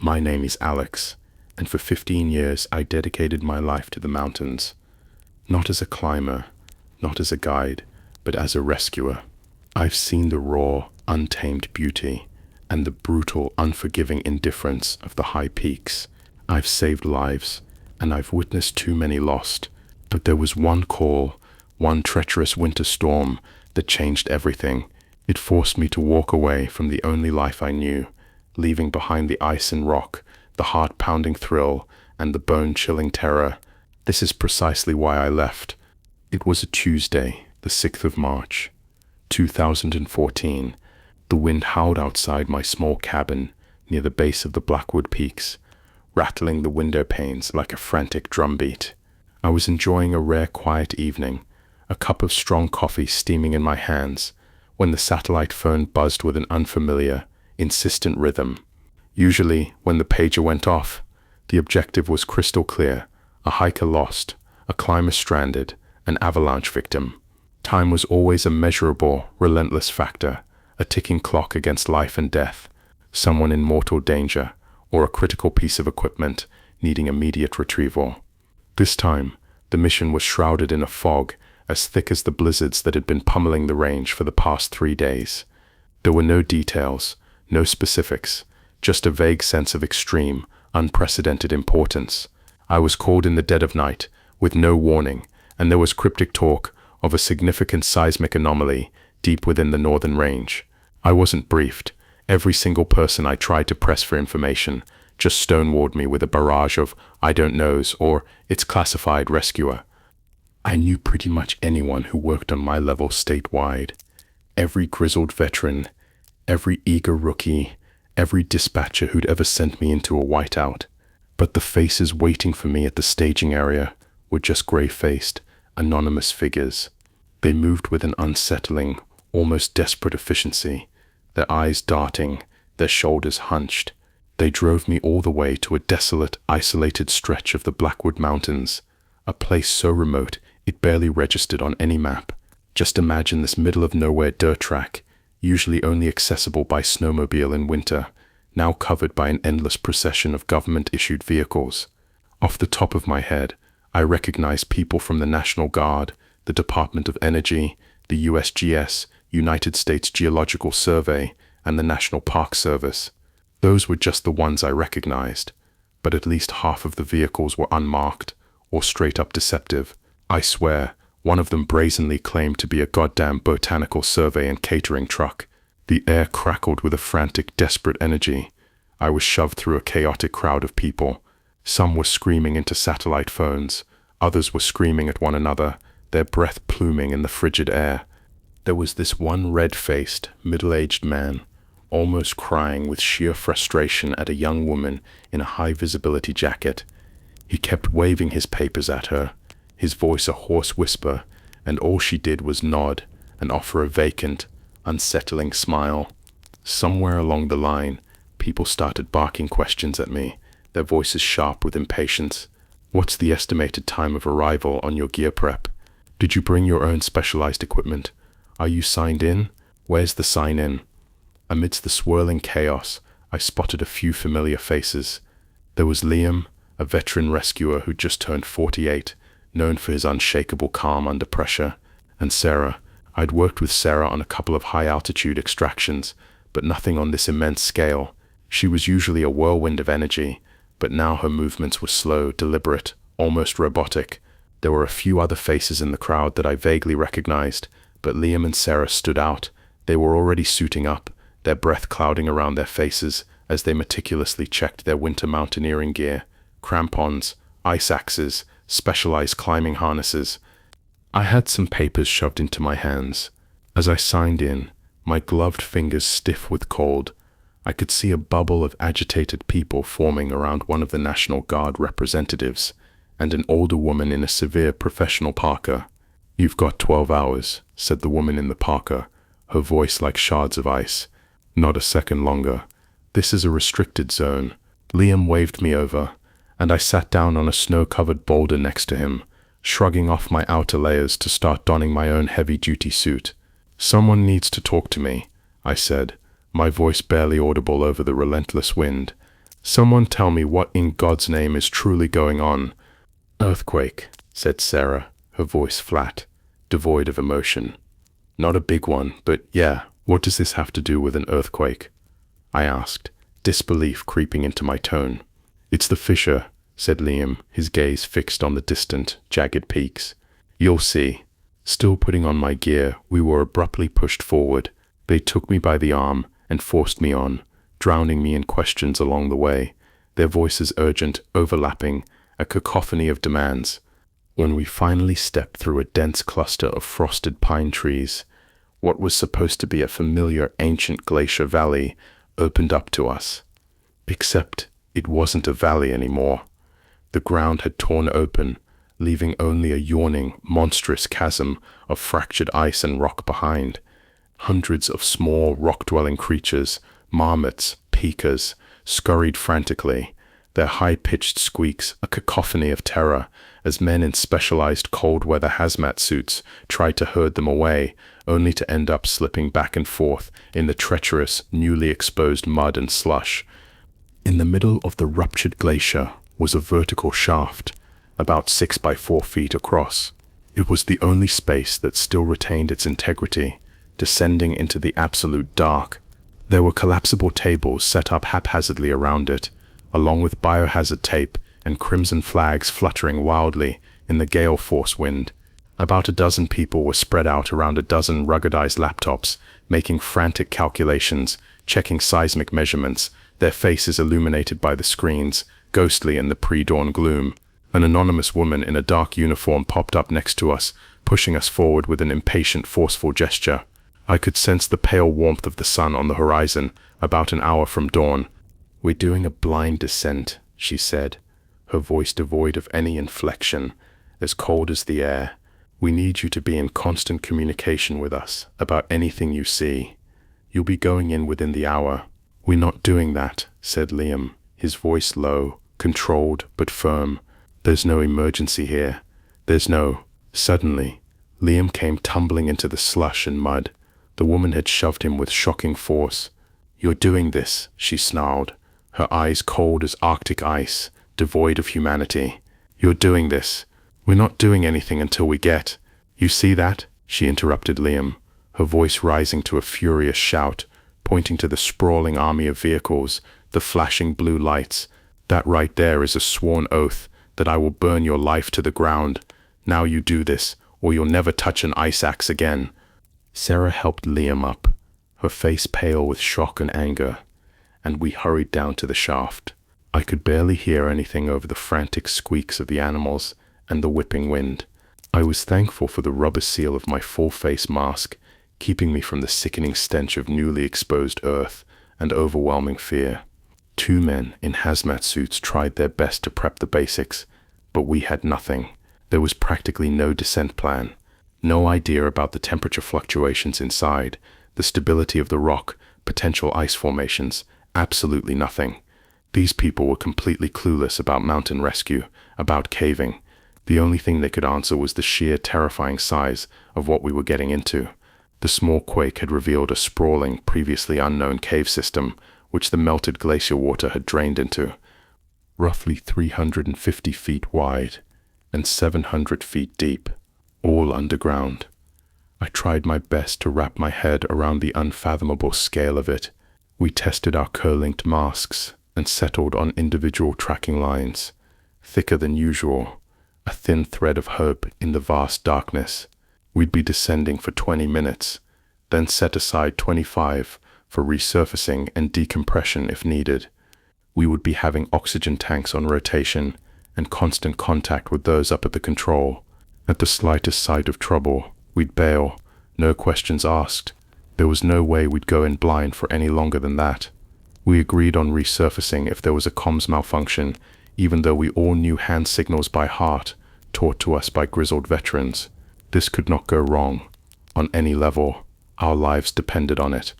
My name is Alex, and for 15 years I dedicated my life to the mountains, not as a climber, not as a guide, but as a rescuer. I've seen the raw, untamed beauty and the brutal, unforgiving indifference of the high peaks. I've saved lives, and I've witnessed too many lost. But there was one call, one treacherous winter storm that changed everything. It forced me to walk away from the only life I knew, leaving behind the ice and rock, the heart-pounding thrill, and the bone-chilling terror. This is precisely why I left. It was a Tuesday, the 6th of March, 2014. The wind howled outside my small cabin near the base of the Blackwood Peaks, rattling the window panes like a frantic drumbeat. I was enjoying a rare quiet evening, a cup of strong coffee steaming in my hands, when the satellite phone buzzed with an unfamiliar, insistent rhythm. Usually, when the pager went off, the objective was crystal clear: a hiker lost, a climber stranded, an avalanche victim. Time was always a measurable, relentless factor, a ticking clock against life and death, someone in mortal danger, or a critical piece of equipment needing immediate retrieval. This time, the mission was shrouded in a fog as thick as the blizzards that had been pummeling the range for the past 3 days. There were no details, no specifics, just a vague sense of extreme, unprecedented importance. I was called in the dead of night, with no warning, and there was cryptic talk of a significant seismic anomaly deep within the northern range. I wasn't briefed. Every single person I tried to press for information just stonewalled me with a barrage of "I don't knows" or "it's classified, rescuer." I knew pretty much anyone who worked on my level statewide. Every grizzled veteran, every eager rookie, every dispatcher who'd ever sent me into a whiteout. But the faces waiting for me at the staging area were just gray-faced, anonymous figures. They moved with an unsettling, almost desperate efficiency, their eyes darting, their shoulders hunched. They drove me all the way to a desolate, isolated stretch of the Blackwood Mountains, a place so remote it barely registered on any map. Just imagine this middle-of-nowhere dirt track, usually only accessible by snowmobile in winter, now covered by an endless procession of government-issued vehicles. Off the top of my head, I recognized people from the National Guard, the Department of Energy, the USGS, United States Geological Survey, and the National Park Service. Those were just the ones I recognized, but at least half of the vehicles were unmarked or straight-up deceptive. I swear, one of them brazenly claimed to be a goddamn botanical survey and catering truck. The air crackled with a frantic, desperate energy. I was shoved through a chaotic crowd of people. Some were screaming into satellite phones, others were screaming at one another, their breath pluming in the frigid air. There was this one red-faced, middle-aged man, almost crying with sheer frustration at a young woman in a high-visibility jacket. He kept waving his papers at her, his voice a hoarse whisper, and all she did was nod and offer a vacant, unsettling smile. Somewhere along the line, people started barking questions at me, their voices sharp with impatience. "What's the estimated time of arrival on your gear prep? Did you bring your own specialized equipment? Are you signed in? Where's the sign-in?" Amidst the swirling chaos, I spotted a few familiar faces. There was Liam, a veteran rescuer who just turned 48, known for his unshakable calm under pressure, and Sarah. I'd worked with Sarah on a couple of high-altitude extractions, but nothing on this immense scale. She was usually a whirlwind of energy, but now her movements were slow, deliberate, almost robotic. There were a few other faces in the crowd that I vaguely recognized, but Liam and Sarah stood out. They were already suiting up, their breath clouding around their faces as they meticulously checked their winter mountaineering gear: crampons, ice axes, specialized climbing harnesses. I had some papers shoved into my hands. As I signed in, my gloved fingers stiff with cold, I could see a bubble of agitated people forming around one of the National Guard representatives and an older woman in a severe professional parka. "You've got 12 hours, said the woman in the parka, her voice like shards of ice. "Not a second longer. This is a restricted zone." Liam waved me over, and I sat down on a snow-covered boulder next to him, shrugging off my outer layers to start donning my own heavy-duty suit. "Someone needs to talk to me," I said, my voice barely audible over the relentless wind. Someone tell me what in God's name is truly going on. Earthquake, said Sarah, her voice flat, devoid of emotion. Not a big one, but yeah, what does this have to do with an earthquake? I asked, disbelief creeping into my tone. It's the fissure, said Liam, his gaze fixed on the distant, jagged peaks. You'll see. Still putting on my gear, we were abruptly pushed forward. They took me by the arm and forced me on, drowning me in questions along the way, their voices urgent, overlapping, a cacophony of demands. When we finally stepped through a dense cluster of frosted pine trees, what was supposed to be a familiar ancient glacier valley opened up to us. Except it wasn't a valley anymore. The ground had torn open, leaving only a yawning, monstrous chasm of fractured ice and rock behind. Hundreds of small, rock-dwelling creatures, marmots, pikas, scurried frantically, their high-pitched squeaks a cacophony of terror as men in specialized cold-weather hazmat suits tried to herd them away, only to end up slipping back and forth in the treacherous, newly exposed mud and slush. In the middle of the ruptured glacier was a vertical shaft, about 6 by 4 feet across. It was the only space that still retained its integrity, descending into the absolute dark. There were collapsible tables set up haphazardly around it, along with biohazard tape and crimson flags fluttering wildly in the gale force wind. About a dozen people were spread out around a dozen ruggedized laptops, making frantic calculations, checking seismic measurements, their faces illuminated by the screens, ghostly in the pre-dawn gloom. An anonymous woman in a dark uniform popped up next to us, pushing us forward with an impatient, forceful gesture. I could sense the pale warmth of the sun on the horizon, about an hour from dawn. "We're doing a blind descent," she said, her voice devoid of any inflection, as cold as the air. "We need you to be in constant communication with us about anything you see. You'll be going in within the hour." "We're not doing that," said Liam, his voice low, controlled but firm. "There's no emergency here. There's no—" Suddenly, Liam came tumbling into the slush and mud. The woman had shoved him with shocking force. "You're doing this," she snarled, her eyes cold as Arctic ice, devoid of humanity. "You're doing this. We're not doing anything until we get—" "You see that?" she interrupted Liam, her voice rising to a furious shout, pointing to the sprawling army of vehicles, the flashing blue lights. "That right there is a sworn oath that I will burn your life to the ground. Now you do this, or you'll never touch an ice axe again." Sarah helped Liam up, her face pale with shock and anger, and we hurried down to the shaft. I could barely hear anything over the frantic squeaks of the animals and the whipping wind. I was thankful for the rubber seal of my full-face mask, keeping me from the sickening stench of newly exposed earth and overwhelming fear. 2 men in hazmat suits tried their best to prep the basics, but we had nothing. There was practically no descent plan. No idea about the temperature fluctuations inside, the stability of the rock, potential ice formations, absolutely nothing. These people were completely clueless about mountain rescue, about caving. The only thing they could answer was the sheer terrifying size of what we were getting into. The small quake had revealed a sprawling, previously unknown cave system, which the melted glacier water had drained into. Roughly 350 feet wide and 700 feet deep, all underground. I tried my best to wrap my head around the unfathomable scale of it. We tested our Kerr-linked masks and settled on individual tracking lines, thicker than usual, a thin thread of hope in the vast darkness. We'd be descending for 20 minutes, then set aside 25 for resurfacing and decompression if needed. We would be having oxygen tanks on rotation and constant contact with those up at the control. At the slightest sight of trouble, we'd bail, no questions asked. There was no way we'd go in blind for any longer than that. We agreed on resurfacing if there was a comms malfunction, even though we all knew hand signals by heart, taught to us by grizzled veterans. This could not go wrong. On any level, our lives depended on it.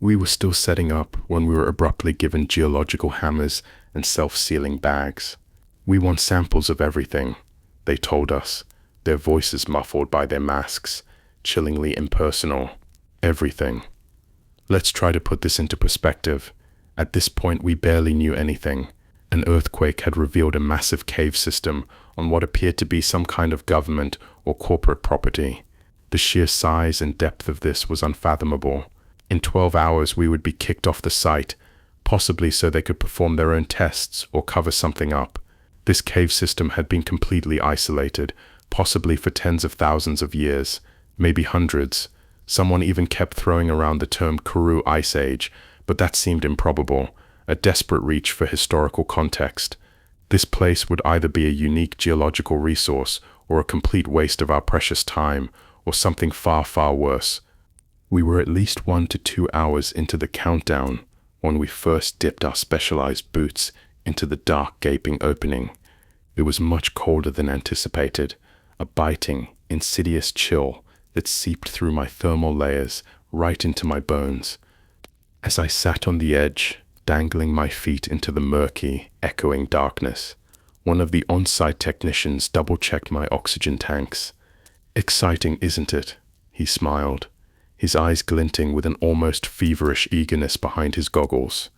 We were still setting up when we were abruptly given geological hammers and self-sealing bags. "We want samples of everything," they told us, their voices muffled by their masks, chillingly impersonal. "Everything." Let's try to put this into perspective. At this point, we barely knew anything. An earthquake had revealed a massive cave system on what appeared to be some kind of government or corporate property. The sheer size and depth of this was unfathomable. In 12 hours, we would be kicked off the site, possibly so they could perform their own tests or cover something up. This cave system had been completely isolated, possibly for tens of thousands of years, maybe hundreds. Someone even kept throwing around the term Karoo Ice Age, but that seemed improbable, a desperate reach for historical context. This place would either be a unique geological resource or a complete waste of our precious time, or something far, far worse. We were at least 1 to 2 hours into the countdown when we first dipped our specialized boots into the dark, gaping opening. It was much colder than anticipated, a biting, insidious chill that seeped through my thermal layers right into my bones. As I sat on the edge, dangling my feet into the murky, echoing darkness, one of the on-site technicians double-checked my oxygen tanks. "Exciting, isn't it?" he smiled, his eyes glinting with an almost feverish eagerness behind his goggles.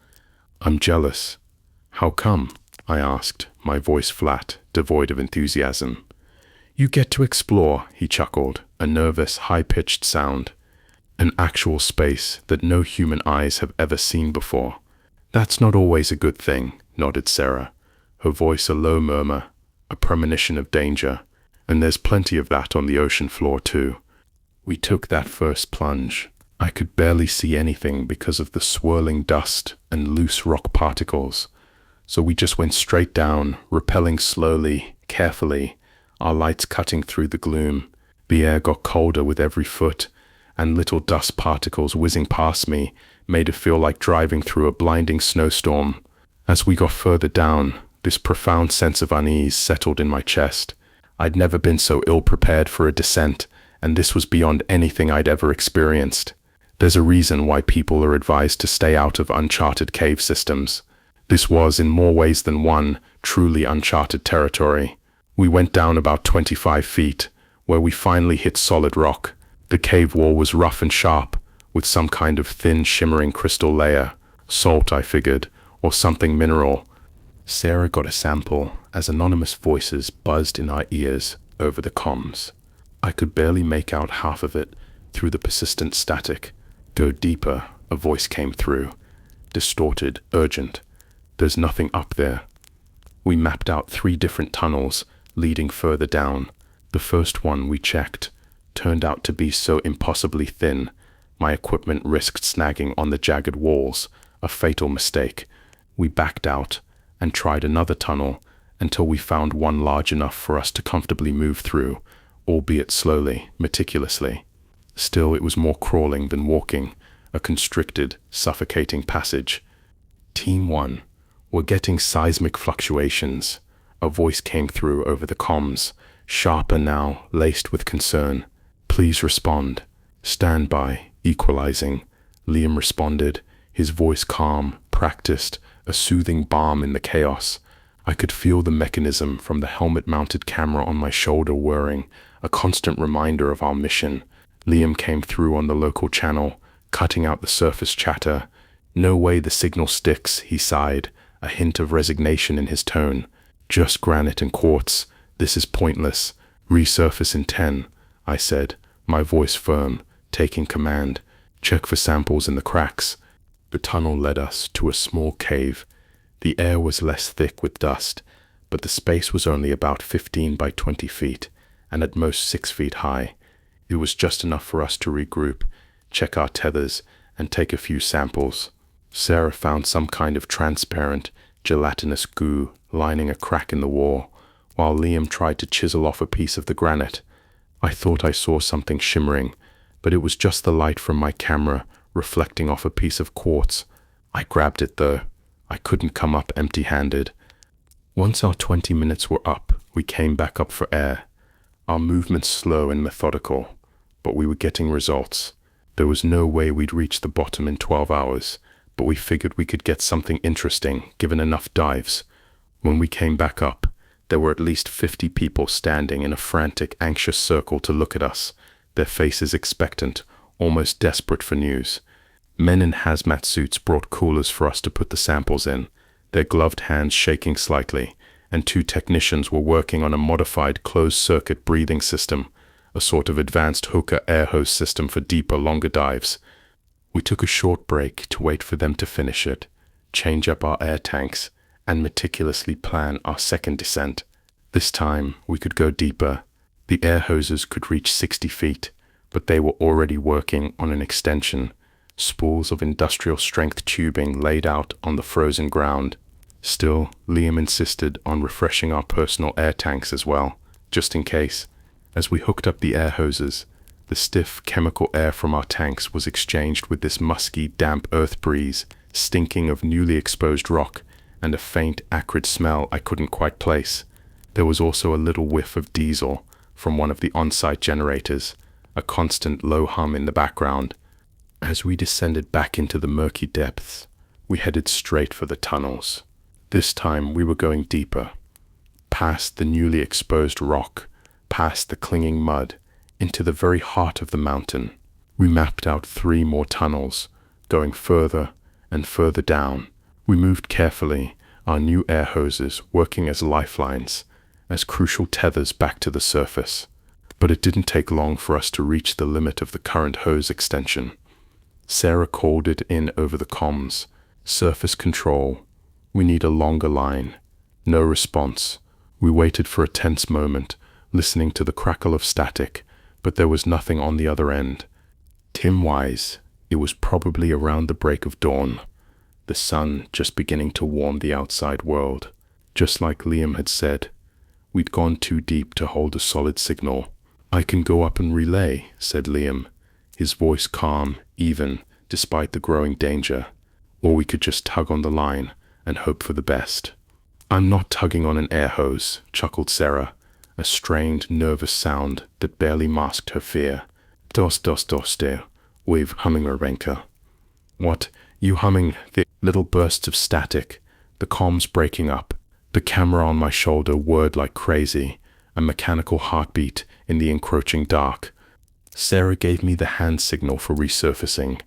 "I'm jealous." "How come?" I asked, my voice flat, devoid of enthusiasm. "You get to explore," he chuckled, a nervous, high-pitched sound. "An actual space that no human eyes have ever seen before." "That's not always a good thing," nodded Sarah, her voice a low murmur, a premonition of danger. "And there's plenty of that on the ocean floor, too." We took that first plunge. I could barely see anything because of the swirling dust and loose rock particles. So we just went straight down, rappelling slowly, carefully, our lights cutting through the gloom. The air got colder with every foot, and little dust particles whizzing past me made it feel like driving through a blinding snowstorm. As we got further down, this profound sense of unease settled in my chest. I'd never been so ill-prepared for a descent, and this was beyond anything I'd ever experienced. There's a reason why people are advised to stay out of uncharted cave systems. This was, in more ways than one, truly uncharted territory. We went down about 25 feet, where we finally hit solid rock. The cave wall was rough and sharp, with some kind of thin, shimmering crystal layer. Salt, I figured, or something mineral. Sarah got a sample as anonymous voices buzzed in our ears over the comms. I could barely make out half of it through the persistent static. "Go deeper," a voice came through, distorted, urgent. "There's nothing up there." We mapped out 3 different tunnels leading further down. The first one we checked turned out to be so impossibly thin, my equipment risked snagging on the jagged walls, a fatal mistake. We backed out and tried another tunnel until we found one large enough for us to comfortably move through, albeit slowly, meticulously. Still, it was more crawling than walking, a constricted, suffocating passage. "Team 1, we're getting seismic fluctuations," a voice came through over the comms, sharper now, laced with concern. "Please respond." "Stand by, equalizing," Liam responded, his voice calm, practiced, a soothing balm in the chaos. I could feel the mechanism from the helmet-mounted camera on my shoulder whirring, a constant reminder of our mission. Liam came through on the local channel, cutting out the surface chatter. "No way the signal sticks," he sighed, a hint of resignation in his tone. "Just granite and quartz. This is pointless. Resurface in 10, I said, my voice firm, taking command. "Check for samples in the cracks." The tunnel led us to a small cave. The air was less thick with dust, but the space was only about 15 by 20 feet, and at most 6 feet high. It was just enough for us to regroup, check our tethers, and take a few samples. Sarah found some kind of transparent, gelatinous goo lining a crack in the wall, while Liam tried to chisel off a piece of the granite. I thought I saw something shimmering, but it was just the light from my camera reflecting off a piece of quartz. I grabbed it though. I couldn't come up empty-handed. Once our 20 minutes were up, we came back up for air. Our movements slow and methodical, but we were getting results. There was no way we'd reach the bottom in 12 hours, but we figured we could get something interesting given enough dives. When we came back up, there were at least 50 people standing in a frantic, anxious circle to look at us, their faces expectant, almost desperate for news. Men in hazmat suits brought coolers for us to put the samples in, their gloved hands shaking slightly, and 2 technicians were working on a modified closed-circuit breathing system, a sort of advanced hooker air hose system for deeper, longer dives. We took a short break to wait for them to finish it, change up our air tanks, and meticulously plan our second descent. This time, we could go deeper. The air hoses could reach 60 feet, but they were already working on an extension, spools of industrial-strength tubing laid out on the frozen ground. Still, Liam insisted on refreshing our personal air tanks as well, just in case. As we hooked up the air hoses, the stiff chemical air from our tanks was exchanged with this musky, damp earth breeze, stinking of newly exposed rock, and a faint, acrid smell I couldn't quite place. There was also a little whiff of diesel from one of the on-site generators, a constant low hum in the background. As we descended back into the murky depths, we headed straight for the tunnels. This time we were going deeper, past the newly exposed rock, past the clinging mud, into the very heart of the mountain. We mapped out 3 more tunnels, going further and further down. We moved carefully, our new air hoses working as lifelines, as crucial tethers back to the surface. But it didn't take long for us to reach the limit of the current hose extension. Sarah called it in over the comms. Surface control. We need a longer line. No response. We waited for a tense moment, listening to the crackle of static, but there was nothing on the other end. Tim-wise, it was probably around the break of dawn, the sun just beginning to warm the outside world. Just like Liam had said, we'd gone too deep to hold a solid signal. "I can go up and relay," said Liam, his voice calm, even, despite the growing danger. "Or we could just tug on the line and hope for the best." "I'm not tugging on an air hose," chuckled Sarah, a strained, nervous sound that barely masked her fear. "Dos der, we've humming Ravenka." "What? You humming?" The little bursts of static, the comms breaking up, the camera on my shoulder whirred like crazy, a mechanical heartbeat in the encroaching dark. Sarah gave me the hand signal for resurfacing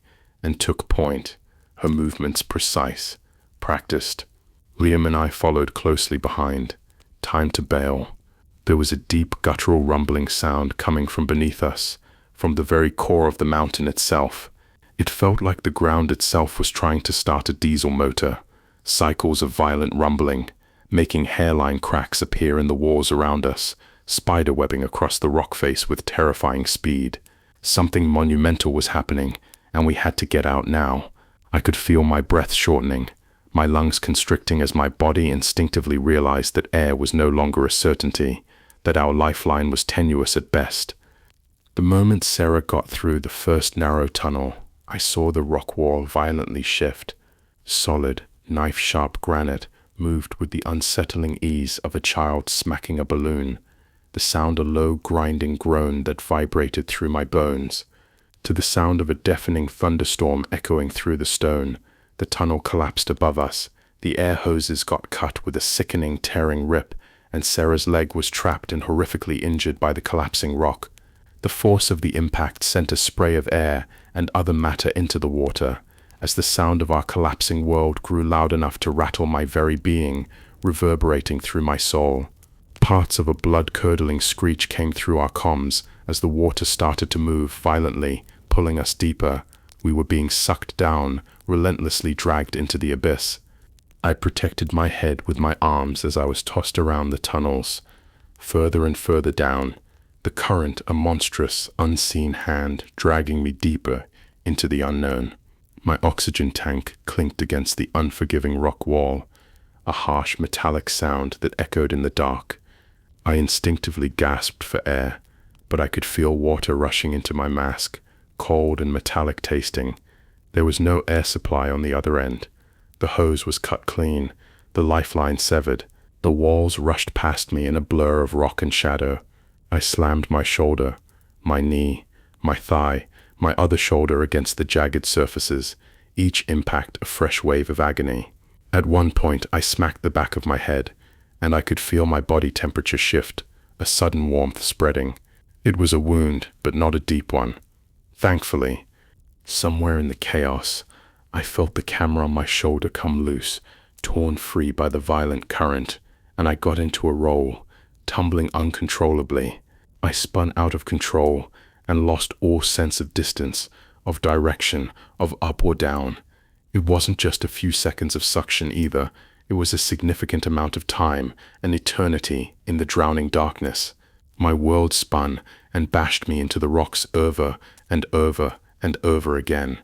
and took point, her movements precise, practiced. Liam and I followed closely behind. Time to bail. There was a deep guttural rumbling sound coming from beneath us, from the very core of the mountain itself. It felt like the ground itself was trying to start a diesel motor, cycles of violent rumbling, making hairline cracks appear in the walls around us, spiderwebbing across the rock face with terrifying speed. Something monumental was happening, and we had to get out now. I could feel my breath shortening, my lungs constricting as my body instinctively realized that air was no longer a certainty, that our lifeline was tenuous at best. The moment Sarah got through the first narrow tunnel, I saw the rock wall violently shift. Solid, knife-sharp granite moved with the unsettling ease of a child smacking a balloon, the sound a low grinding groan that vibrated through my bones. To the sound of a deafening thunderstorm echoing through the stone, the tunnel collapsed above us, the air hoses got cut with a sickening tearing rip, and Sarah's leg was trapped and horrifically injured by the collapsing rock. The force of the impact sent a spray of air and other matter into the water, as the sound of our collapsing world grew loud enough to rattle my very being, reverberating through my soul. Parts of a blood-curdling screech came through our comms as the water started to move violently, pulling us deeper. We were being sucked down, relentlessly dragged into the abyss. I protected my head with my arms as I was tossed around the tunnels, further and further down, the current a monstrous, unseen hand dragging me deeper into the unknown. My oxygen tank clinked against the unforgiving rock wall, a harsh metallic sound that echoed in the dark. I instinctively gasped for air, but I could feel water rushing into my mask, cold and metallic tasting. There was no air supply on the other end. The hose was cut clean, the lifeline severed. The walls rushed past me in a blur of rock and shadow. I slammed my shoulder, my knee, my thigh, my other shoulder against the jagged surfaces, each impact a fresh wave of agony. At one point I smacked the back of my head, and I could feel my body temperature shift, a sudden warmth spreading. It was a wound, but not a deep one. Thankfully, Somewhere in the chaos, I felt the camera on my shoulder come loose, torn free by the violent current, and I got into a roll, tumbling uncontrollably. I spun out of control and lost all sense of distance, of direction, of up or down. It wasn't just a few seconds of suction either. It was a significant amount of time, an eternity in the drowning darkness. My world spun and bashed me into the rocks over and over and over again.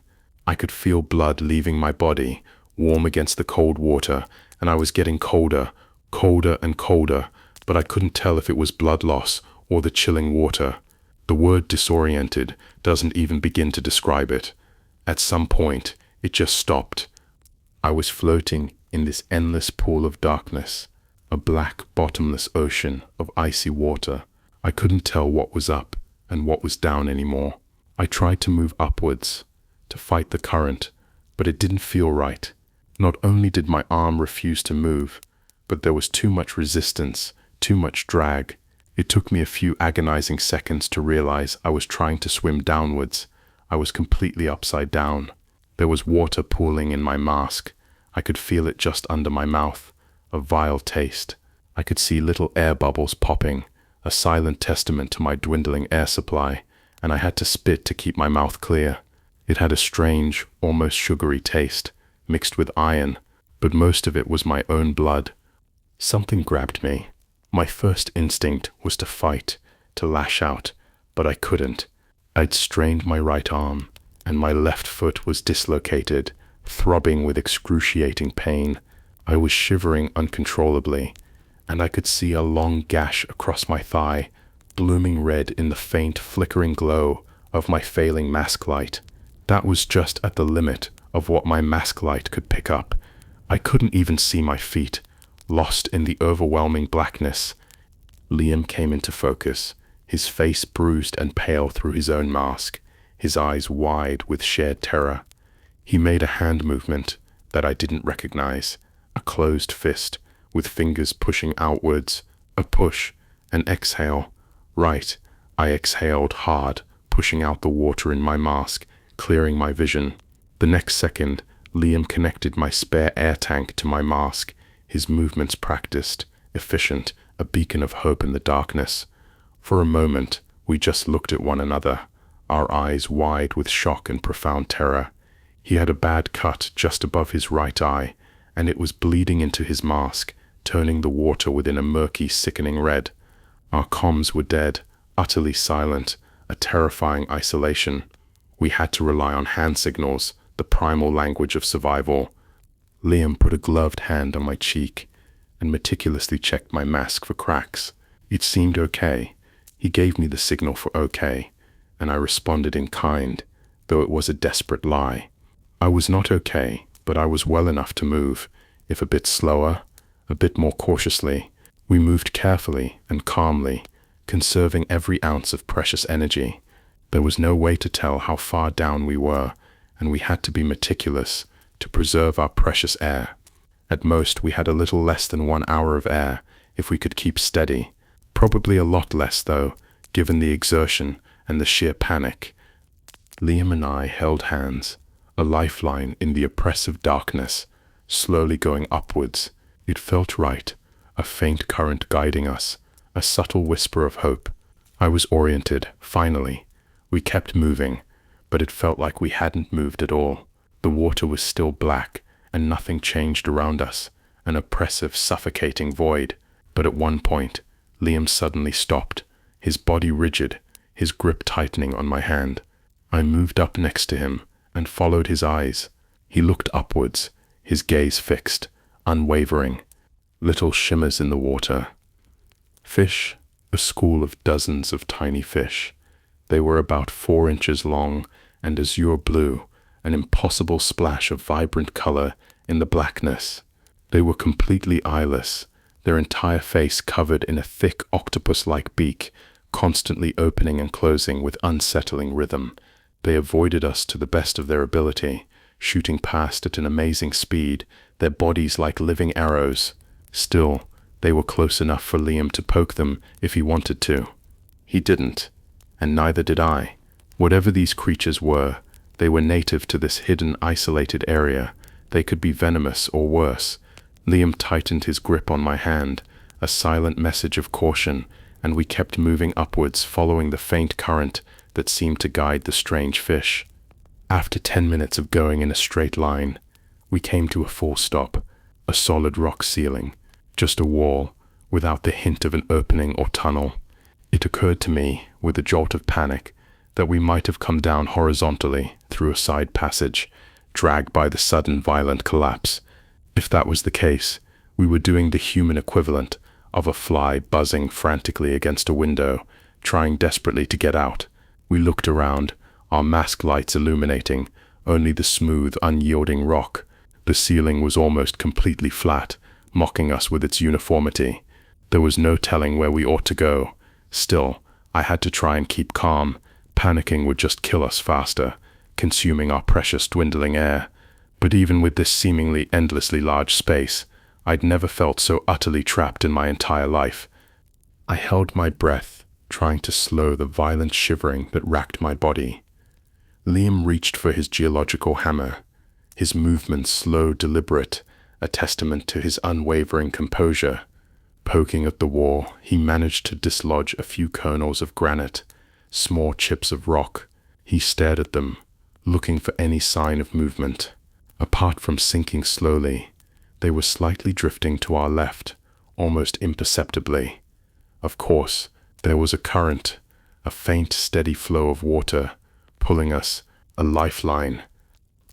I could feel blood leaving my body, warm against the cold water, and I was getting colder, colder and colder, but I couldn't tell if it was blood loss or the chilling water. The word disoriented doesn't even begin to describe it. At some point, it just stopped. I was floating in this endless pool of darkness, a black, bottomless ocean of icy water. I couldn't tell what was up and what was down anymore. I tried to move upwards, to fight the current, but it didn't feel right. Not only did my arm refuse to move, but there was too much resistance, too much drag. It took me a few agonizing seconds to realize I was trying to swim downwards. I was completely upside down. There was water pooling in my mask. I could feel it just under my mouth, a vile taste. I could see little air bubbles popping, a silent testament to my dwindling air supply, and I had to spit to keep my mouth clear. It had a strange, almost sugary taste, mixed with iron, but most of it was my own blood. Something grabbed me. My first instinct was to fight, to lash out, but I couldn't. I'd strained my right arm, and my left foot was dislocated, throbbing with excruciating pain. I was shivering uncontrollably, and I could see a long gash across my thigh, blooming red in the faint, flickering glow of my failing mask light. That was just at the limit of what my mask light could pick up. I couldn't even see my feet, lost in the overwhelming blackness. Liam came into focus, his face bruised and pale through his own mask, his eyes wide with shared terror. He made a hand movement that I didn't recognize, a closed fist, with fingers pushing outwards, a push, an exhale. Right, I exhaled hard, pushing out the water in my mask, clearing my vision. The next second, Liam connected my spare air tank to my mask, his movements practiced, efficient, a beacon of hope in the darkness. For a moment, we just looked at one another, our eyes wide with shock and profound terror. He had a bad cut just above his right eye, and it was bleeding into his mask, turning the water within a murky, sickening red. Our comms were dead, utterly silent, a terrifying isolation. We had to rely on hand signals, the primal language of survival. Liam put a gloved hand on my cheek and meticulously checked my mask for cracks. It seemed okay. He gave me the signal for okay, and I responded in kind, though it was a desperate lie. I was not okay, but I was well enough to move, if a bit slower, a bit more cautiously. We moved carefully and calmly, conserving every ounce of precious energy. There was no way to tell how far down we were, and we had to be meticulous to preserve our precious air. At most, we had a little less than 1 hour of air, if we could keep steady. Probably a lot less, though, given the exertion and the sheer panic. Liam and I held hands, a lifeline in the oppressive darkness, slowly going upwards. It felt right, a faint current guiding us, a subtle whisper of hope. I was oriented, finally. We kept moving, but it felt like we hadn't moved at all. The water was still black, and nothing changed around us, an oppressive, suffocating void. But at one point, Liam suddenly stopped, his body rigid, his grip tightening on my hand. I moved up next to him and followed his eyes. He looked upwards, his gaze fixed, unwavering. Little shimmers in the water. Fish, a school of dozens of tiny fish. They were about 4 inches long and azure blue, an impossible splash of vibrant color in the blackness. They were completely eyeless, their entire face covered in a thick octopus-like beak, constantly opening and closing with unsettling rhythm. They avoided us to the best of their ability, shooting past at an amazing speed, their bodies like living arrows. Still, they were close enough for Liam to poke them if he wanted to. He didn't, and neither did I. Whatever these creatures were, They were native to this hidden, isolated area. They could be venomous or worse. Liam tightened his grip on my hand, a silent message of caution, and we kept moving upwards, following the faint current that seemed to guide the strange fish. After 10 minutes of going in a straight line, we came to a full stop, a solid rock ceiling, just a wall, without the hint of an opening or tunnel. It occurred to me, with a jolt of panic, that we might have come down horizontally through a side passage, dragged by the sudden violent collapse. If that was the case, we were doing the human equivalent of a fly buzzing frantically against a window, trying desperately to get out. We looked around, our mask lights illuminating only the smooth, unyielding rock. The ceiling was almost completely flat, mocking us with its uniformity. There was no telling where we ought to go. Still, I had to try and keep calm. Panicking would just kill us faster, consuming our precious dwindling air. But even with this seemingly endlessly large space, I'd never felt so utterly trapped in my entire life. I held my breath, trying to slow the violent shivering that racked my body. Liam reached for his geological hammer, his movements slow, deliberate, a testament to his unwavering composure. Poking at the wall, he managed to dislodge a few kernels of granite, small chips of rock. He stared at them, looking for any sign of movement. Apart from sinking slowly, they were slightly drifting to our left, almost imperceptibly. Of course, there was a current, a faint, steady flow of water, pulling us, a lifeline.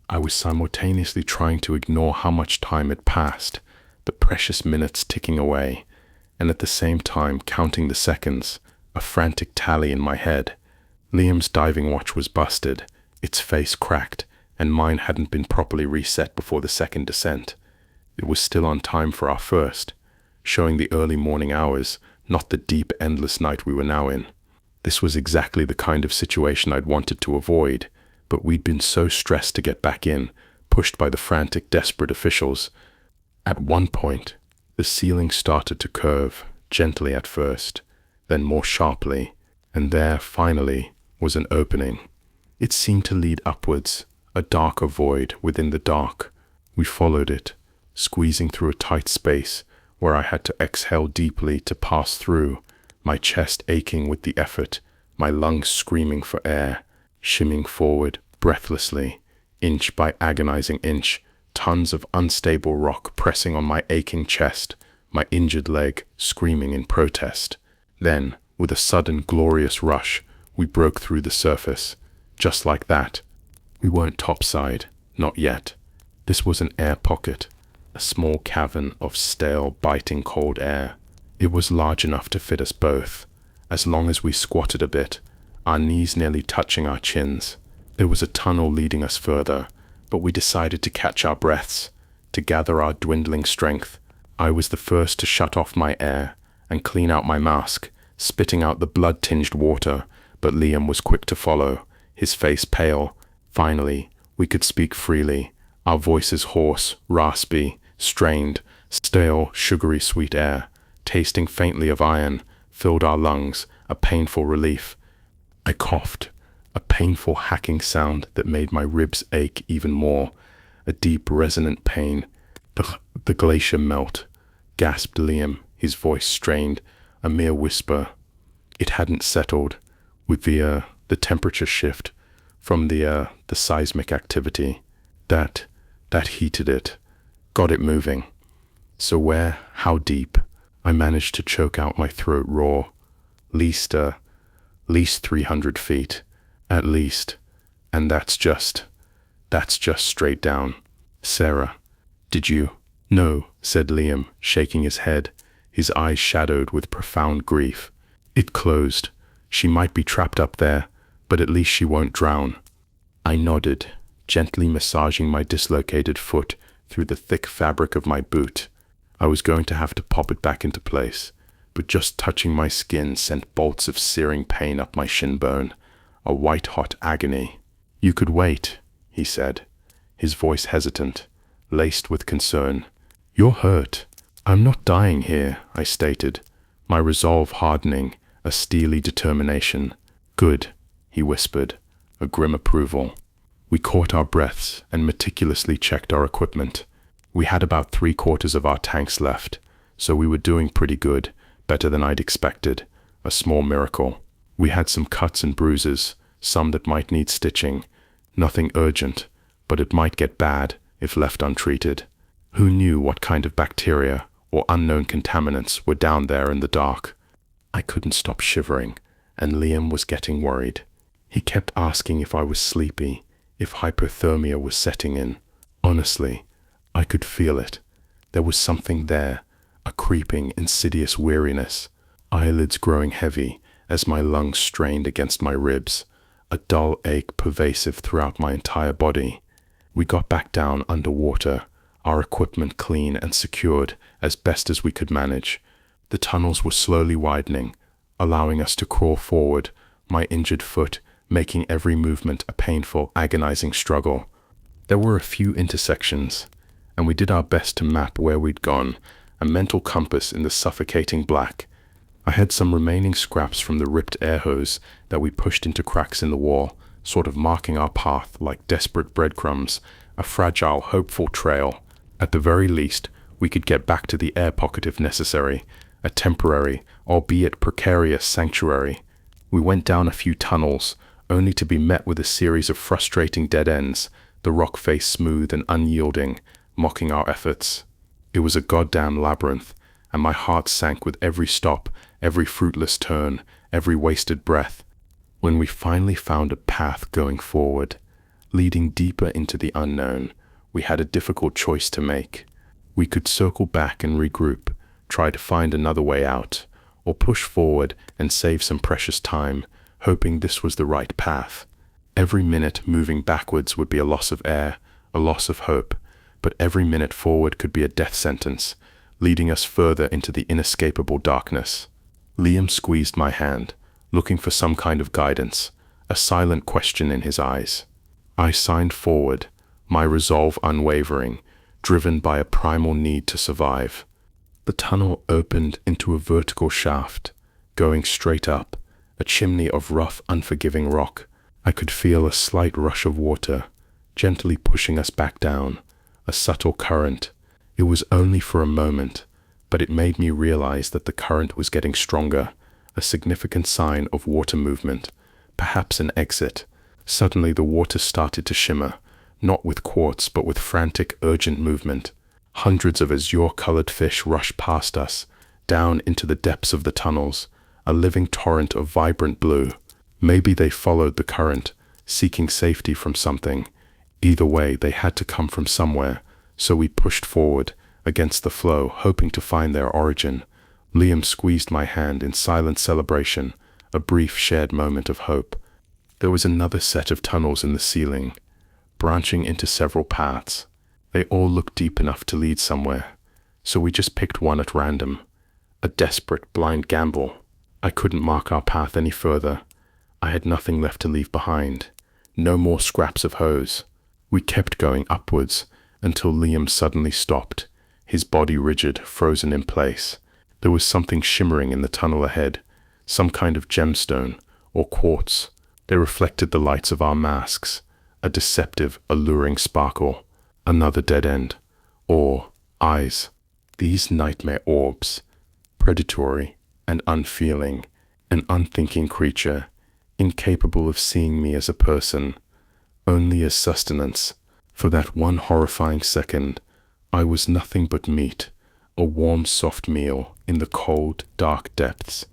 I was simultaneously trying to ignore how much time had passed, the precious minutes ticking away, and at the same time counting the seconds, a frantic tally in my head. Liam's diving watch was busted, its face cracked, and mine hadn't been properly reset before the second descent. It was still on time for our first, showing the early morning hours, not the deep, endless night we were now in. This was exactly the kind of situation I'd wanted to avoid, but we'd been so stressed to get back in, pushed by the frantic, desperate officials. At one point, the ceiling started to curve, gently at first, then more sharply, and there, finally, was an opening. It seemed to lead upwards, a darker void within the dark. We followed it, squeezing through a tight space where I had to exhale deeply to pass through, my chest aching with the effort, my lungs screaming for air, shimming forward breathlessly, inch by agonizing inch, tons of unstable rock pressing on my aching chest, my injured leg screaming in protest. Then, with a sudden glorious rush, we broke through the surface. Just like that. We weren't topside, not yet. This was an air pocket, a small cavern of stale, biting cold air. It was large enough to fit us both, as long as we squatted a bit, our knees nearly touching our chins. There was a tunnel leading us further, but we decided to catch our breaths, to gather our dwindling strength. I was the first to shut off my air and clean out my mask, spitting out the blood-tinged water, but Liam was quick to follow, his face pale. Finally, we could speak freely, our voices hoarse, raspy, strained. Stale, sugary sweet air, tasting faintly of iron, filled our lungs, a painful relief. I coughed, a painful hacking sound that made my ribs ache even more, a deep resonant pain. The glacier melt, gasped Liam, his voice strained, a mere whisper. It hadn't settled, with the temperature shift from the seismic activity. That heated it, got it moving. So where, how deep? I managed to choke out my throat raw. Least 300 feet, at least. And that's just straight down. Sarah, did you? No, said Liam, shaking his head, his eyes shadowed with profound grief. It closed. She might be trapped up there, but at least she won't drown. I nodded, gently massaging my dislocated foot through the thick fabric of my boot. I was going to have to pop it back into place, but just touching my skin sent bolts of searing pain up my shin bone, a white-hot agony. You could wait, he said, his voice hesitant, laced with concern. You're hurt. I'm not dying here, I stated, my resolve hardening, a steely determination. Good, he whispered, a grim approval. We caught our breaths and meticulously checked our equipment. We had about 3/4 of our tanks left, so we were doing pretty good, better than I'd expected, a small miracle. We had some cuts and bruises, some that might need stitching, nothing urgent, but it might get bad if left untreated. Who knew what kind of bacteria or unknown contaminants were down there in the dark? I couldn't stop shivering, and Liam was getting worried. He kept asking if I was sleepy, if hypothermia was setting in. Honestly, I could feel it. There was something there, a creeping, insidious weariness, eyelids growing heavy as my lungs strained against my ribs, a dull ache pervasive throughout my entire body. We got back down underwater, our equipment clean and secured as best as we could manage. The tunnels were slowly widening, allowing us to crawl forward, my injured foot making every movement a painful, agonizing struggle. There were a few intersections, and we did our best to map where we'd gone, a mental compass in the suffocating black. I had some remaining scraps from the ripped air hose that we pushed into cracks in the wall, sort of marking our path like desperate breadcrumbs, a fragile, hopeful trail. At the very least, we could get back to the air pocket if necessary, a temporary, albeit precarious sanctuary. We went down a few tunnels, only to be met with a series of frustrating dead ends, the rock face smooth and unyielding, mocking our efforts. It was a goddamn labyrinth, and my heart sank with every stop, every fruitless turn, every wasted breath. When we finally found a path going forward, leading deeper into the unknown, we had a difficult choice to make. We could circle back and regroup, try to find another way out, or push forward and save some precious time, hoping this was the right path. Every minute moving backwards would be a loss of air, a loss of hope, but every minute forward could be a death sentence, leading us further into the inescapable darkness. Liam squeezed my hand, looking for some kind of guidance, a silent question in his eyes. I signed forward, my resolve unwavering, driven by a primal need to survive. The tunnel opened into a vertical shaft, going straight up, a chimney of rough, unforgiving rock. I could feel a slight rush of water, gently pushing us back down, a subtle current. It was only for a moment, but it made me realize that the current was getting stronger, a significant sign of water movement, perhaps an exit. Suddenly the water started to shimmer, not with quartz but with frantic, urgent movement. Hundreds of azure-colored fish rushed past us, down into the depths of the tunnels, a living torrent of vibrant blue. Maybe they followed the current, seeking safety from something. Either way, they had to come from somewhere, so we pushed forward, against the flow, hoping to find their origin. Liam squeezed my hand in silent celebration, a brief shared moment of hope. There was another set of tunnels in the ceiling, branching into several paths. They all looked deep enough to lead somewhere, so we just picked one at random. A desperate, blind gamble. I couldn't mark our path any further. I had nothing left to leave behind. No more scraps of hose. We kept going upwards until Liam suddenly stopped, his body rigid, frozen in place. There was something shimmering in the tunnel ahead, some kind of gemstone or quartz. They reflected the lights of our masks, a deceptive, alluring sparkle. Another dead end. Or eyes. These nightmare orbs, predatory and unfeeling, an unthinking creature, incapable of seeing me as a person, only as sustenance. For that one horrifying second, I was nothing but meat, a warm, soft meal in the cold, dark depths.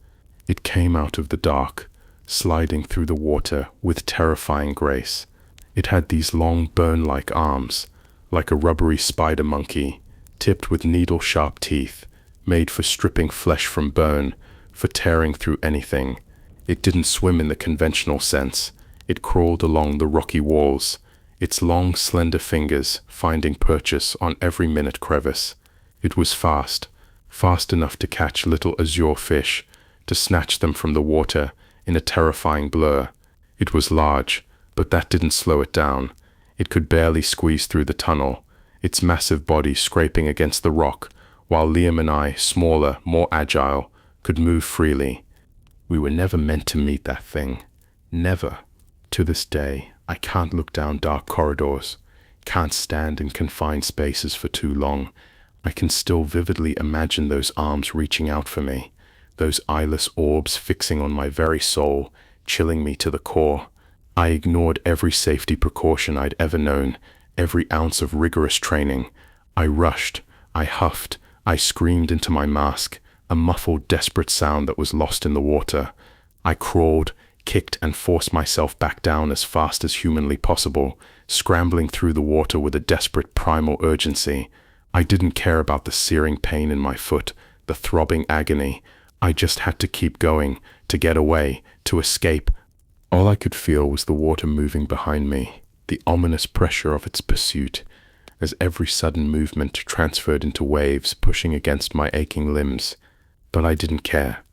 It came out of the dark, sliding through the water with terrifying grace. It had these long, bone-like arms, like a rubbery spider monkey, tipped with needle-sharp teeth, made for stripping flesh from bone, for tearing through anything. It didn't swim in the conventional sense. It crawled along the rocky walls, its long, slender fingers finding purchase on every minute crevice. It was fast, fast enough to catch little azure fish, to snatch them from the water in a terrifying blur. It was large, but that didn't slow it down. It could barely squeeze through the tunnel, its massive body scraping against the rock, while Liam and I, smaller, more agile, could move freely. We were never meant to meet that thing. Never. To this day, I can't look down dark corridors, can't stand in confined spaces for too long. I can still vividly imagine those arms reaching out for me, those eyeless orbs fixing on my very soul, chilling me to the core. I ignored every safety precaution I'd ever known, every ounce of rigorous training. I rushed, I huffed, I screamed into my mask, a muffled, desperate sound that was lost in the water. I crawled, kicked, and forced myself back down as fast as humanly possible, scrambling through the water with a desperate primal urgency. I didn't care about the searing pain in my foot, the throbbing agony. I just had to keep going, to get away, to escape. All I could feel was the water moving behind me, the ominous pressure of its pursuit, as every sudden movement transferred into waves pushing against my aching limbs. But I didn't care.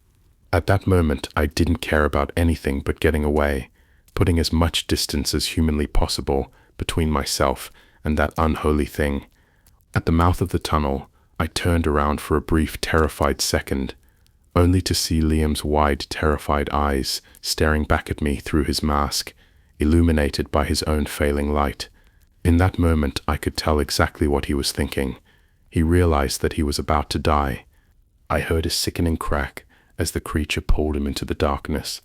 At that moment, I didn't care about anything but getting away, putting as much distance as humanly possible between myself and that unholy thing. At the mouth of the tunnel, I turned around for a brief, terrified second, only to see Liam's wide, terrified eyes staring back at me through his mask, illuminated by his own failing light. In that moment, I could tell exactly what he was thinking. He realized that he was about to die. I heard a sickening crack as the creature pulled him into the darkness.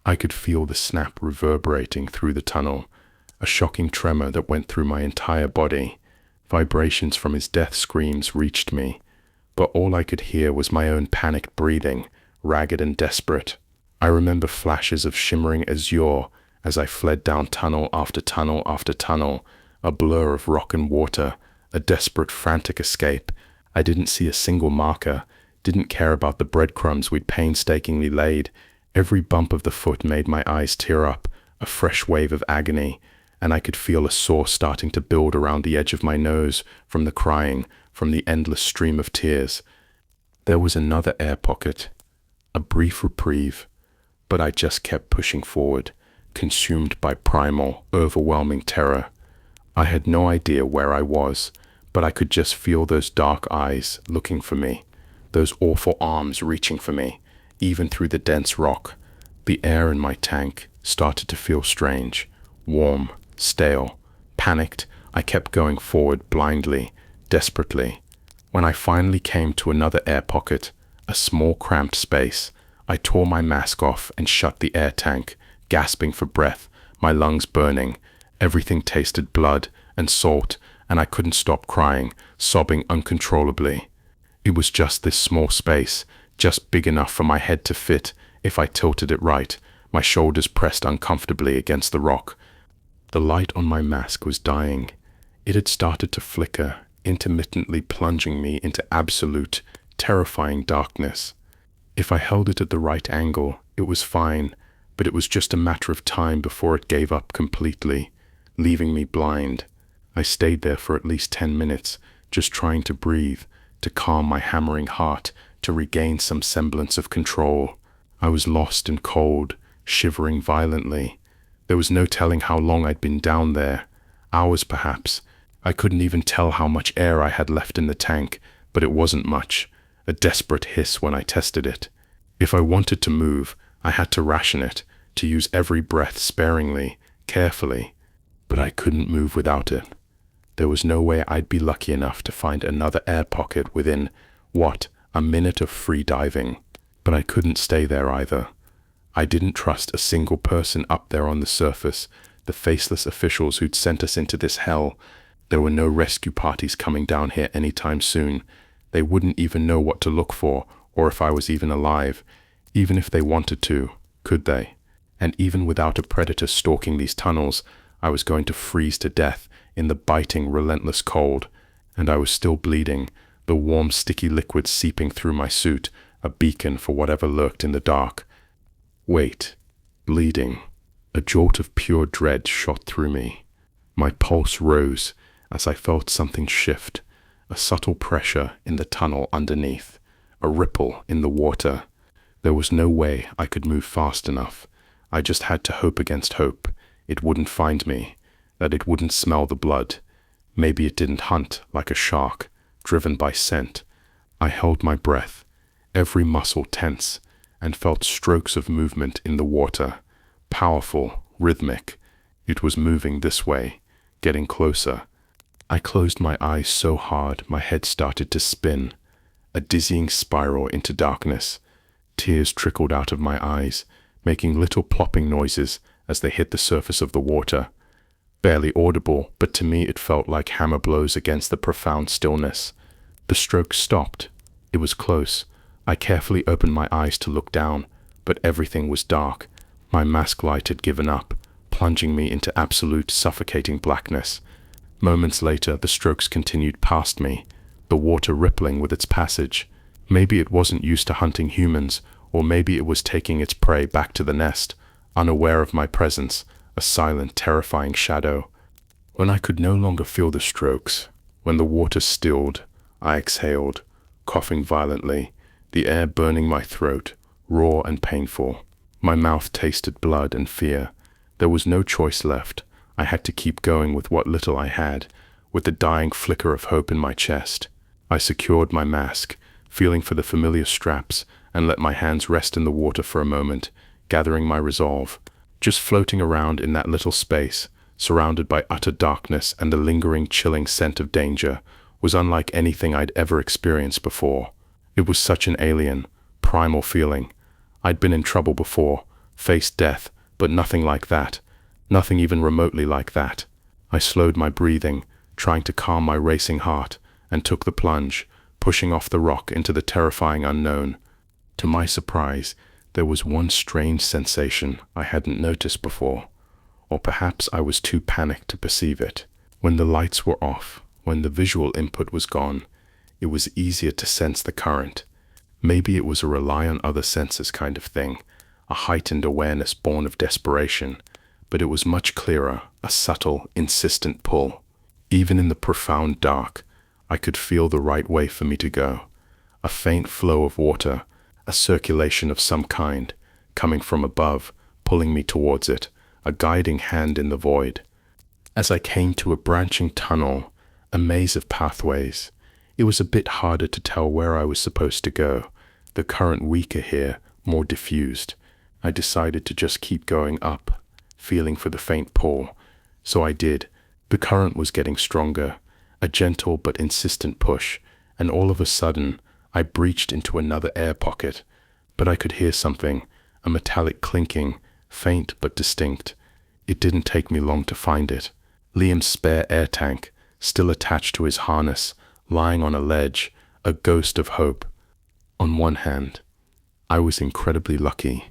I could feel the snap reverberating through the tunnel, a shocking tremor that went through my entire body. Vibrations from his death screams reached me, but all I could hear was my own panicked breathing, ragged and desperate. I remember flashes of shimmering azure as I fled down tunnel after tunnel after tunnel, a blur of rock and water, a desperate, frantic escape. I didn't see a single marker, didn't care about the breadcrumbs we'd painstakingly laid. Every bump of the foot made my eyes tear up, a fresh wave of agony, and I could feel a sore starting to build around the edge of my nose from the crying, from the endless stream of tears. There was another air pocket, a brief reprieve, but I just kept pushing forward, consumed by primal, overwhelming terror. I had no idea where I was, but I could just feel those dark eyes looking for me, those awful arms reaching for me, even through the dense rock. The air in my tank started to feel strange, warm, stale. Panicked, I kept going forward blindly, desperately. When I finally came to another air pocket, a small cramped space, I tore my mask off and shut the air tank, gasping for breath, my lungs burning. Everything tasted blood and salt, and I couldn't stop crying, sobbing uncontrollably. It was just this small space, just big enough for my head to fit if I tilted it right, my shoulders pressed uncomfortably against the rock. The light on my mask was dying. It had started to flicker, intermittently plunging me into absolute, terrifying darkness. If I held it at the right angle, it was fine, but it was just a matter of time before it gave up completely, leaving me blind. I stayed there for at least 10 minutes, just trying to breathe, to calm my hammering heart, to regain some semblance of control. I was lost and cold, shivering violently. There was no telling how long I'd been down there. Hours, perhaps. I couldn't even tell how much air I had left in the tank, but it wasn't much. A desperate hiss when I tested it. If I wanted to move, I had to ration it, to use every breath sparingly, carefully. But I couldn't move without it. There was no way I'd be lucky enough to find another air pocket within, a minute of free diving. But I couldn't stay there either. I didn't trust a single person up there on the surface, the faceless officials who'd sent us into this hell. There were no rescue parties coming down here anytime soon. They wouldn't even know what to look for, or if I was even alive. Even if they wanted to, could they? And even without a predator stalking these tunnels, I was going to freeze to death in the biting, relentless cold. And I was still bleeding, the warm, sticky liquid seeping through my suit, a beacon for whatever lurked in the dark. Wait. Bleeding. A jolt of pure dread shot through me. My pulse rose as I felt something shift, a subtle pressure in the tunnel underneath, a ripple in the water. There was no way I could move fast enough. I just had to hope against hope. It wouldn't find me, that it wouldn't smell the blood. Maybe it didn't hunt like a shark, driven by scent. I held my breath, every muscle tense, and felt strokes of movement in the water, powerful, rhythmic. It was moving this way, getting closer. I closed my eyes so hard my head started to spin, a dizzying spiral into darkness. Tears trickled out of my eyes, making little plopping noises as they hit the surface of the water. Barely audible, but to me it felt like hammer blows against the profound stillness. The stroke stopped. It was close. I carefully opened my eyes to look down, but everything was dark. My mask light had given up, plunging me into absolute suffocating blackness. Moments later, the strokes continued past me, the water rippling with its passage. Maybe it wasn't used to hunting humans, or maybe it was taking its prey back to the nest, unaware of my presence, a silent, terrifying shadow. When I could no longer feel the strokes, when the water stilled, I exhaled, coughing violently, the air burning my throat, raw and painful. My mouth tasted blood and fear. There was no choice left. I had to keep going with what little I had, with the dying flicker of hope in my chest. I secured my mask, feeling for the familiar straps, and let my hands rest in the water for a moment, gathering my resolve. Just floating around in that little space, surrounded by utter darkness and the lingering, chilling scent of danger, was unlike anything I'd ever experienced before. It was such an alien, primal feeling. I'd been in trouble before, faced death, but nothing like that. Nothing even remotely like that. I slowed my breathing, trying to calm my racing heart, and took the plunge, pushing off the rock into the terrifying unknown. To my surprise, there was one strange sensation I hadn't noticed before, or perhaps I was too panicked to perceive it. When the lights were off, when the visual input was gone, it was easier to sense the current. Maybe it was a rely on other senses kind of thing, a heightened awareness born of desperation, but it was much clearer, a subtle, insistent pull. Even in the profound dark, I could feel the right way for me to go. A faint flow of water, a circulation of some kind, coming from above, pulling me towards it, a guiding hand in the void. As I came to a branching tunnel, a maze of pathways, it was a bit harder to tell where I was supposed to go, the current weaker here, more diffused. I decided to just keep going up, feeling for the faint pull. So I did. The current was getting stronger, a gentle but insistent push, and all of a sudden, I breached into another air pocket. But I could hear something, a metallic clinking, faint but distinct. It didn't take me long to find it. Liam's spare air tank, still attached to his harness, lying on a ledge, a ghost of hope. On one hand, I was incredibly lucky.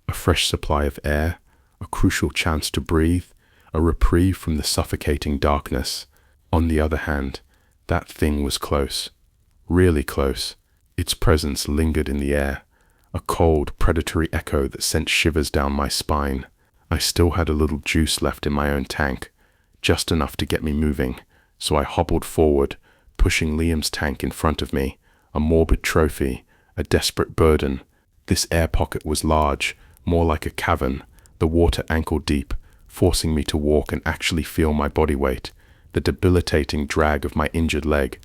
A fresh supply of air, a crucial chance to breathe, a reprieve from the suffocating darkness. On the other hand, that thing was close. Really close. Its presence lingered in the air, a cold, predatory echo that sent shivers down my spine. I still had a little juice left in my own tank, just enough to get me moving, so I hobbled forward, pushing Liam's tank in front of me, a morbid trophy, a desperate burden. This air pocket was large, more like a cavern, the water ankle deep, forcing me to walk and actually feel my body weight, the debilitating drag of my injured leg.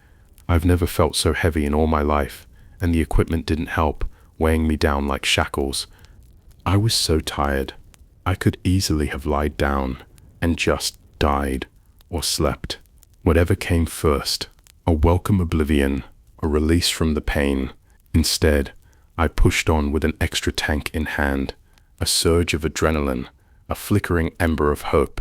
I've never felt so heavy in all my life, and the equipment didn't help, weighing me down like shackles. I was so tired. I could easily have lied down and just died or slept. Whatever came first, a welcome oblivion, a release from the pain. Instead, I pushed on with an extra tank in hand, a surge of adrenaline, a flickering ember of hope.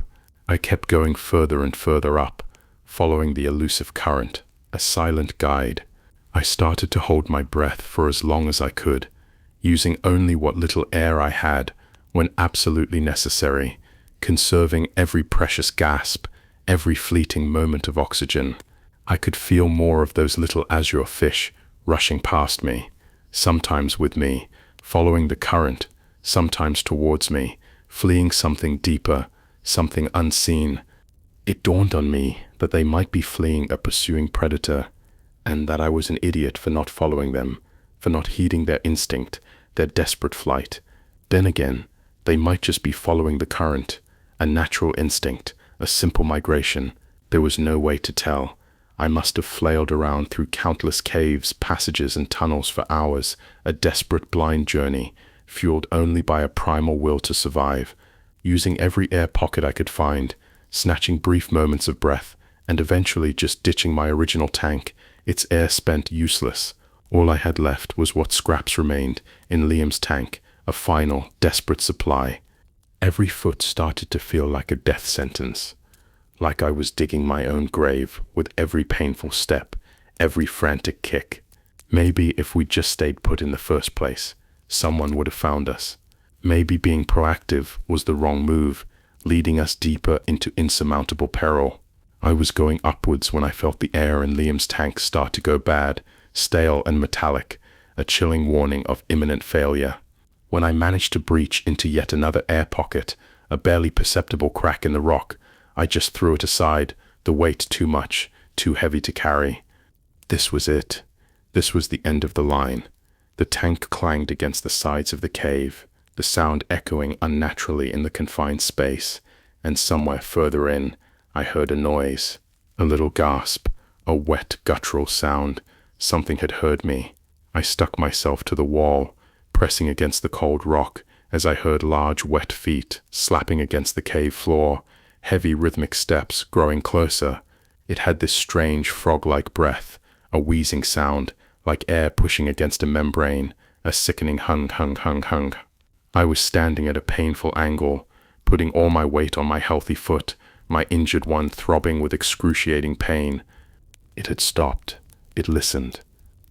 I kept going further and further up, following the elusive current, a silent guide. I started to hold my breath for as long as I could, using only what little air I had when absolutely necessary, conserving every precious gasp, every fleeting moment of oxygen. I could feel more of those little azure fish rushing past me, sometimes with me, following the current, sometimes towards me, fleeing something deeper, something unseen. It dawned on me that they might be fleeing a pursuing predator, and that I was an idiot for not following them, for not heeding their instinct, their desperate flight. Then again, they might just be following the current, a natural instinct, a simple migration. There was no way to tell. I must have flailed around through countless caves, passages, and tunnels for hours, a desperate blind journey, fueled only by a primal will to survive. using every air pocket I could find, snatching brief moments of breath, and eventually just ditching my original tank, its air spent useless. All I had left was what scraps remained in Liam's tank, a final, desperate supply. Every foot started to feel like a death sentence, like I was digging my own grave with every painful step, every frantic kick. Maybe if we'd just stayed put in the first place, someone would have found us. Maybe being proactive was the wrong move, leading us deeper into insurmountable peril. I was going upwards when I felt the air in Liam's tank start to go bad, stale and metallic, a chilling warning of imminent failure. When I managed to breach into yet another air pocket, a barely perceptible crack in the rock, I just threw it aside, the weight too much, too heavy to carry. This was it. This was the end of the line. The tank clanged against the sides of the cave, the sound echoing unnaturally in the confined space, and somewhere further in, I heard a noise, a little gasp, a wet, guttural sound. Something had heard me. I stuck myself to the wall, pressing against the cold rock as I heard large, wet feet slapping against the cave floor, heavy rhythmic steps growing closer. It had this strange, frog-like breath, a wheezing sound, like air pushing against a membrane, a sickening hung, hung, hung, hung. I was standing at a painful angle, putting all my weight on my healthy foot, my injured one throbbing with excruciating pain. It had stopped. It listened.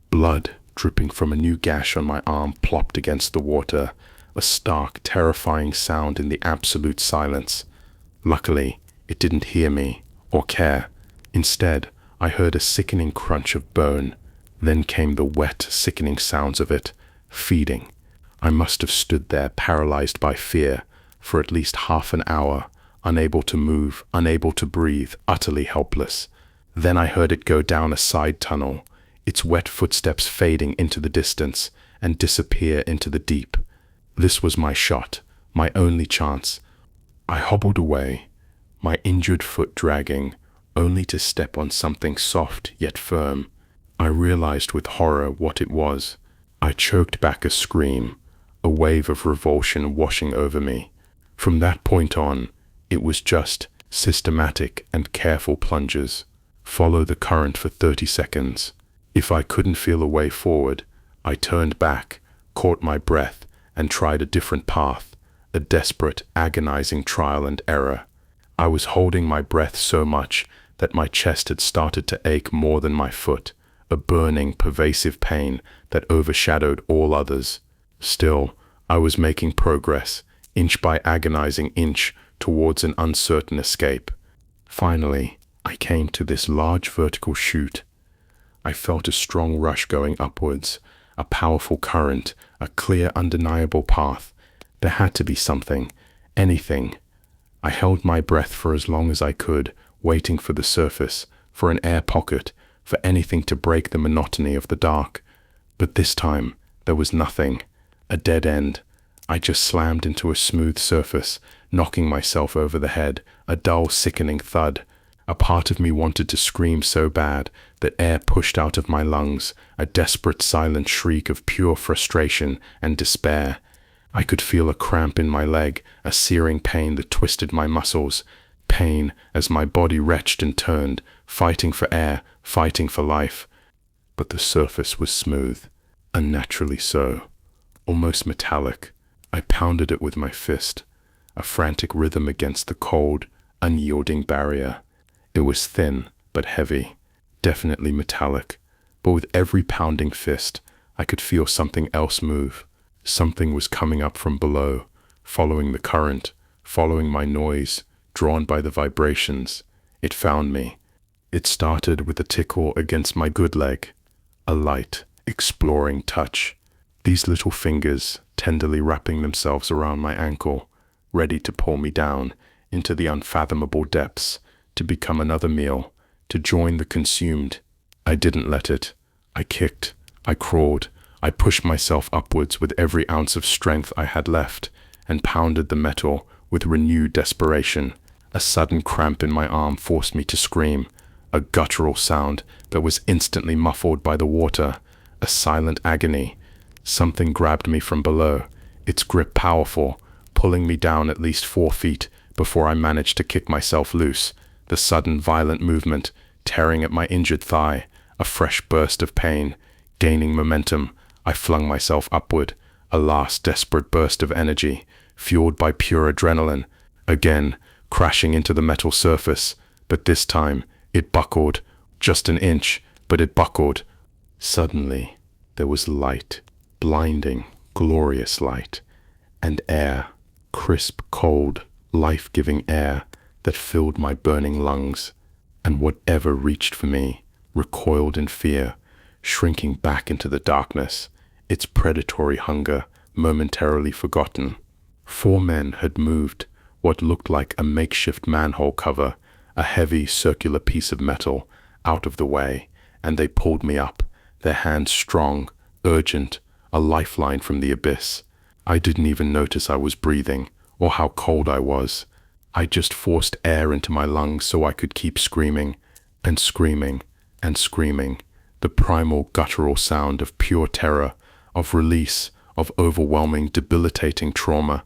Blood, dripping from a new gash on my arm, plopped against the water, a stark, terrifying sound in the absolute silence. Luckily, it didn't hear me, or care. Instead, I heard a sickening crunch of bone. Then came the wet, sickening sounds of it, feeding. I must have stood there, paralyzed by fear, for at least half an hour, unable to move, unable to breathe, utterly helpless. Then I heard it go down a side tunnel, its wet footsteps fading into the distance and disappear into the deep. This was my shot, my only chance. I hobbled away, my injured foot dragging, only to step on something soft yet firm. I realized with horror what it was. I choked back a scream, a wave of revulsion washing over me. From that point on, it was just systematic and careful plunges. Follow the current for 30 seconds. If I couldn't feel a way forward, I turned back, caught my breath, and tried a different path, a desperate, agonizing trial and error. I was holding my breath so much that my chest had started to ache more than my foot, a burning, pervasive pain that overshadowed all others. Still, I was making progress, inch by agonizing inch, towards an uncertain escape. Finally, I came to this large vertical chute. I felt a strong rush going upwards, a powerful current, a clear, undeniable path. There had to be something, anything. I held my breath for as long as I could, waiting for the surface, for an air pocket, for anything to break the monotony of the dark. But this time, there was nothing. A dead end. I just slammed into a smooth surface, knocking myself over the head, a dull, sickening thud. A part of me wanted to scream so bad that air pushed out of my lungs, a desperate, silent shriek of pure frustration and despair. I could feel a cramp in my leg, a searing pain that twisted my muscles. Pain as my body retched and turned, fighting for air, fighting for life. But the surface was smooth, unnaturally so, almost metallic. I pounded it with my fist, a frantic rhythm against the cold, unyielding barrier. It was thin, but heavy, definitely metallic, but with every pounding fist, I could feel something else move. Something was coming up from below, following the current, following my noise, drawn by the vibrations. It found me. It started with a tickle against my good leg, a light, exploring touch. These little fingers tenderly wrapping themselves around my ankle, ready to pull me down into the unfathomable depths, to become another meal, to join the consumed. I didn't let it. I kicked. I crawled. I pushed myself upwards with every ounce of strength I had left, and pounded the metal with renewed desperation. A sudden cramp in my arm forced me to scream, a guttural sound that was instantly muffled by the water, a silent agony. Something grabbed me from below, its grip powerful, pulling me down at least 4 feet before I managed to kick myself loose. The sudden violent movement, tearing at my injured thigh, a fresh burst of pain. Gaining momentum, I flung myself upward, a last desperate burst of energy, fueled by pure adrenaline, again crashing into the metal surface, but this time it buckled, just an inch, but it buckled. Suddenly, there was light, blinding, glorious light, and air, crisp, cold, life-giving air that filled my burning lungs, and whatever reached for me recoiled in fear, shrinking back into the darkness, its predatory hunger momentarily forgotten. 4 men had moved what looked like a makeshift manhole cover, a heavy circular piece of metal, out of the way, and they pulled me up, their hands strong, urgent, a lifeline from the abyss. I didn't even notice I was breathing, or how cold I was. I just forced air into my lungs so I could keep screaming, and screaming, and screaming, the primal guttural sound of pure terror, of release, of overwhelming, debilitating trauma.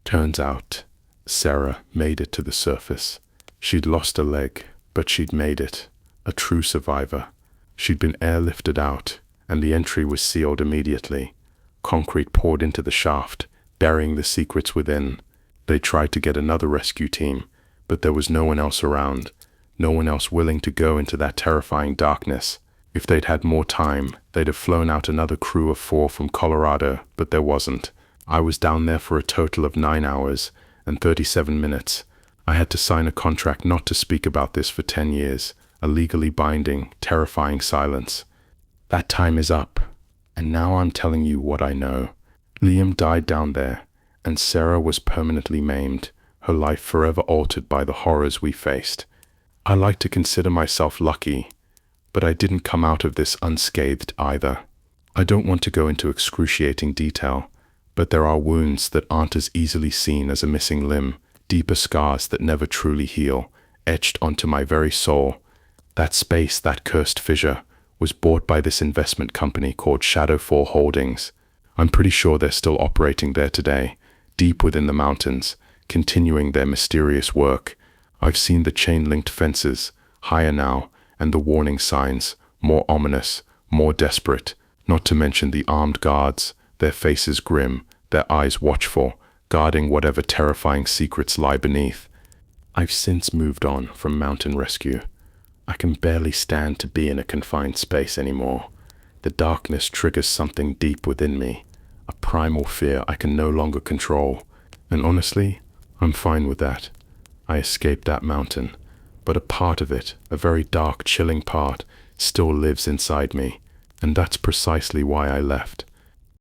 Turns out, Sarah made it to the surface. She'd lost a leg, but she'd made it. A true survivor. She'd been airlifted out, and the entry was sealed immediately. Concrete poured into the shaft, burying the secrets within. They tried to get another rescue team, but there was no one else around, no one else willing to go into that terrifying darkness. If they'd had more time, they'd have flown out another crew of 4 from Colorado, but there wasn't. I was down there for a total of 9 hours and 37 minutes. I had to sign a contract not to speak about this for 10 years, a legally binding, terrifying silence. That time is up, and now I'm telling you what I know. Liam died down there, and Sarah was permanently maimed, her life forever altered by the horrors we faced. I like to consider myself lucky, but I didn't come out of this unscathed either. I don't want to go into excruciating detail, but there are wounds that aren't as easily seen as a missing limb, deeper scars that never truly heal, etched onto my very soul. That space, that cursed fissure, was bought by this investment company called Shadow Holdings. I'm pretty sure they're still operating there today, deep within the mountains, continuing their mysterious work. I've seen the chain-linked fences, higher now, and the warning signs, more ominous, more desperate, not to mention the armed guards, their faces grim, their eyes watchful, guarding whatever terrifying secrets lie beneath. I've since moved on from mountain rescue. I can barely stand to be in a confined space anymore. The darkness triggers something deep within me, a primal fear I can no longer control. And honestly, I'm fine with that. I escaped that mountain, but a part of it, a very dark, chilling part, still lives inside me, and that's precisely why I left.